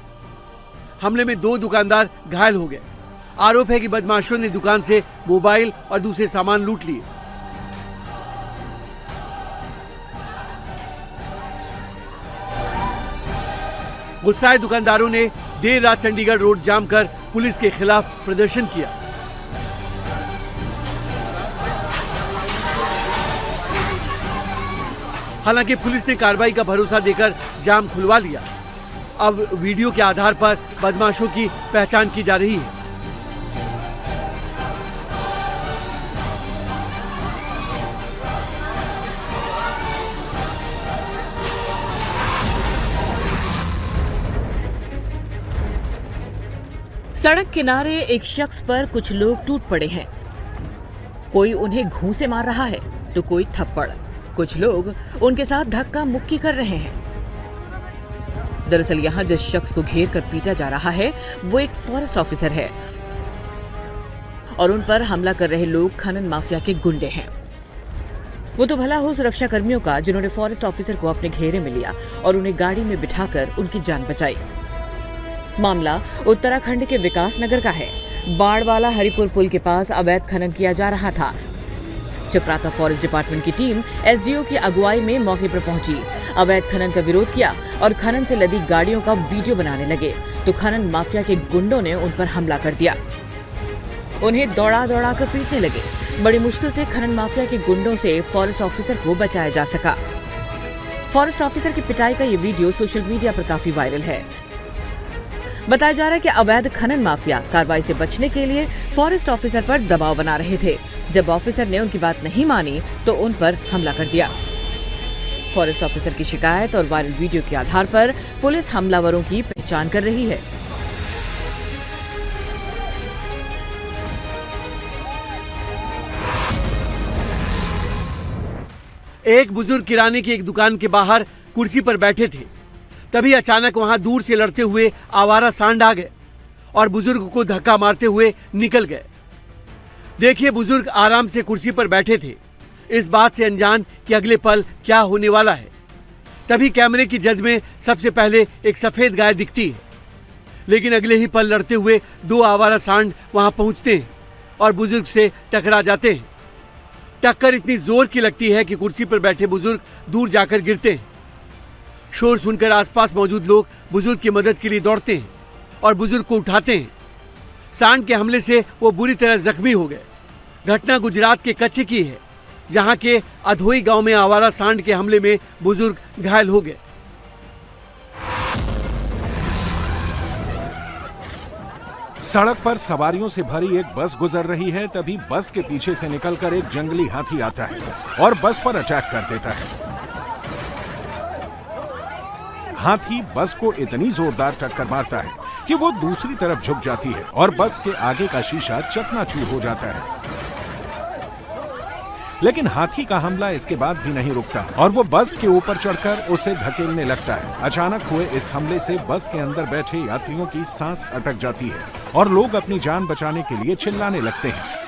हमले में 2 दुकानदार घायल हो गए। आरोप है कि बदमाशों ने दुकान से मोबाइल और दूसरे सामान लूट लिए। गुस्साए दुकानदारों ने देर रात चंडीगढ़ रोड जाम कर पुलिस के खिलाफ प्रदर्शन किया। हालांकि पुलिस ने कार्रवाई का भरोसा देकर जाम खुलवा लिया। अब वीडियो के आधार पर बदमाशों की पहचान की जा रही है। सड़क किनारे एक शख्स पर कुछ लोग टूट पड़े हैं। कोई उन्हें घूंसे मार रहा है तो कोई थप्पड़। कुछ लोग उनके साथ धक्का मुक्की कर रहे हैं। दरअसल यहां जिस शख्स को घेर कर पीटा जा रहा है वो एक फॉरेस्ट ऑफिसर है और उन पर हमला कर रहे लोग खनन माफिया के गुंडे हैं। वो तो भला हो सुरक्षा कर्मियों का जिन्होंने फॉरेस्ट ऑफिसर को अपने घेरे में लिया और उन्हें गाड़ी में बिठाकर उनकी जान बचाई। मामला उत्तराखंड के विकास नगर का है। बाड़वाला हरिपुर पुल के पास अवैध खनन किया जा रहा था। चक्राता फॉरेस्ट डिपार्टमेंट की टीम एसडीओ की अगुवाई में मौके पर पहुंची, अवैध खनन का विरोध किया और खनन से लदी गाड़ियों का वीडियो बनाने लगे तो खनन माफिया के गुंडों ने उन पर हमला कर दिया। उन्हें दौड़ा दौड़ा कर पीटने लगे। बड़ी मुश्किल से खनन माफिया के गुंडों से फॉरेस्ट ऑफिसर को बचाया जा सका। फॉरेस्ट ऑफिसर की पिटाई का ये वीडियो सोशल मीडिया पर काफी वायरल है। बताया जा रहा है कि अवैध खनन माफिया कार्रवाई से बचने के लिए फॉरेस्ट ऑफिसर पर दबाव बना रहे थे। जब ऑफिसर ने उनकी बात नहीं मानी तो उन पर हमला कर दिया। फॉरेस्ट ऑफिसर की शिकायत और वायरल वीडियो के आधार पर पुलिस हमलावरों की पहचान कर रही है। एक बुजुर्ग किराने की एक दुकान के बाहर कुर्सी पर बैठे थे। तभी अचानक वहां दूर से लड़ते हुए आवारा सांड आ गए और बुजुर्ग को धक्का मारते हुए निकल गए। देखिए, बुजुर्ग आराम से कुर्सी पर बैठे थे, इस बात से अनजान कि अगले पल क्या होने वाला है। तभी कैमरे की जद में सबसे पहले एक सफेद गाय दिखती है, लेकिन अगले ही पल लड़ते हुए 2 आवारा सांड वहां पहुंचते हैं और बुजुर्ग से टकरा जाते हैं। टक्कर इतनी जोर की लगती है कि कुर्सी पर बैठे बुजुर्ग दूर जाकर गिरते हैं। शोर सुनकर आसपास मौजूद लोग बुजुर्ग की मदद के लिए दौड़ते हैं और बुजुर्ग को उठाते हैं। सांड के हमले से वो बुरी तरह जख्मी हो गए। घटना गुजरात के कच्छ की है, जहां के अधोई गांव में आवारा सांड के हमले में बुजुर्ग घायल हो गए। सड़क पर सवारियों से भरी एक बस गुजर रही है, तभी बस के पीछे से निकलकर एक जंगली हाथी आता है और बस पर अटैक कर देता है। हाथी बस को इतनी जोरदार टक्कर मारता है कि वो दूसरी तरफ झुक जाती है और बस के आगे का शीशा चकनाचूर हो जाता है। लेकिन हाथी का हमला इसके बाद भी नहीं रुकता और वो बस के ऊपर चढ़कर उसे धकेलने लगता है। अचानक हुए इस हमले से बस के अंदर बैठे यात्रियों की सांस अटक जाती है और लोग अपनी जान बचाने के लिए चिल्लाने लगते हैं।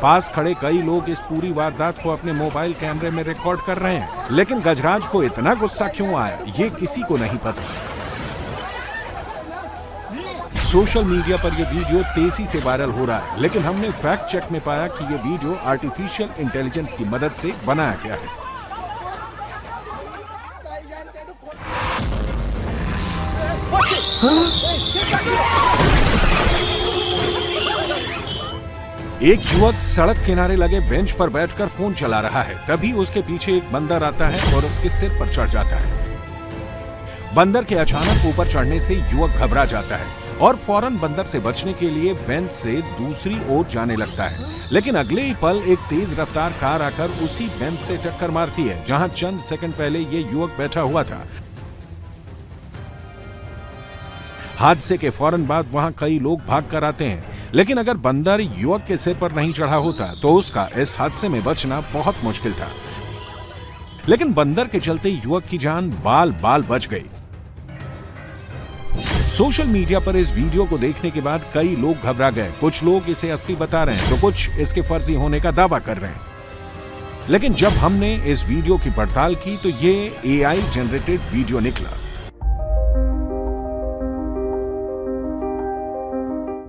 पास खड़े कई लोग इस पूरी वारदात को अपने मोबाइल कैमरे में रिकॉर्ड कर रहे हैं, लेकिन गजराज को इतना गुस्सा क्यों आया ये किसी को नहीं पता। सोशल मीडिया पर यह वीडियो तेजी से वायरल हो रहा है, लेकिन हमने फैक्ट चेक में पाया कि यह वीडियो आर्टिफिशियल इंटेलिजेंस की मदद से बनाया गया है। एक युवक सड़क किनारे लगे बेंच पर बैठकर फोन चला रहा है। तभी उसके पीछे एक बंदर आता है और उसके सिर पर चढ़ जाता है। बंदर के अचानक ऊपर चढ़ने से युवक घबरा जाता है और फौरन बंदर से बचने के लिए बेंच से दूसरी ओर जाने लगता है, लेकिन अगले ही पल एक तेज रफ्तार कार आकर उसी बेंच से टक्कर मारती है जहां चंद सेकंड पहले ये युवक बैठा हुआ था। हादसे के फौरन बाद वहां कई लोग भाग कर आते हैं, लेकिन अगर बंदर युवक के सिर पर नहीं चढ़ा होता तो उसका इस हादसे में बचना बहुत मुश्किल था। लेकिन बंदर के चलते युवक की जान बाल बाल बच गई। सोशल मीडिया पर इस वीडियो को देखने के बाद कई लोग घबरा गए। कुछ लोग इसे असली बता रहे हैं तो कुछ इसके फर्जी होने का दावा कर रहे हैं। लेकिन जब हमने इस वीडियो की पड़ताल की तो ये AI जनरेटेड वीडियो निकला।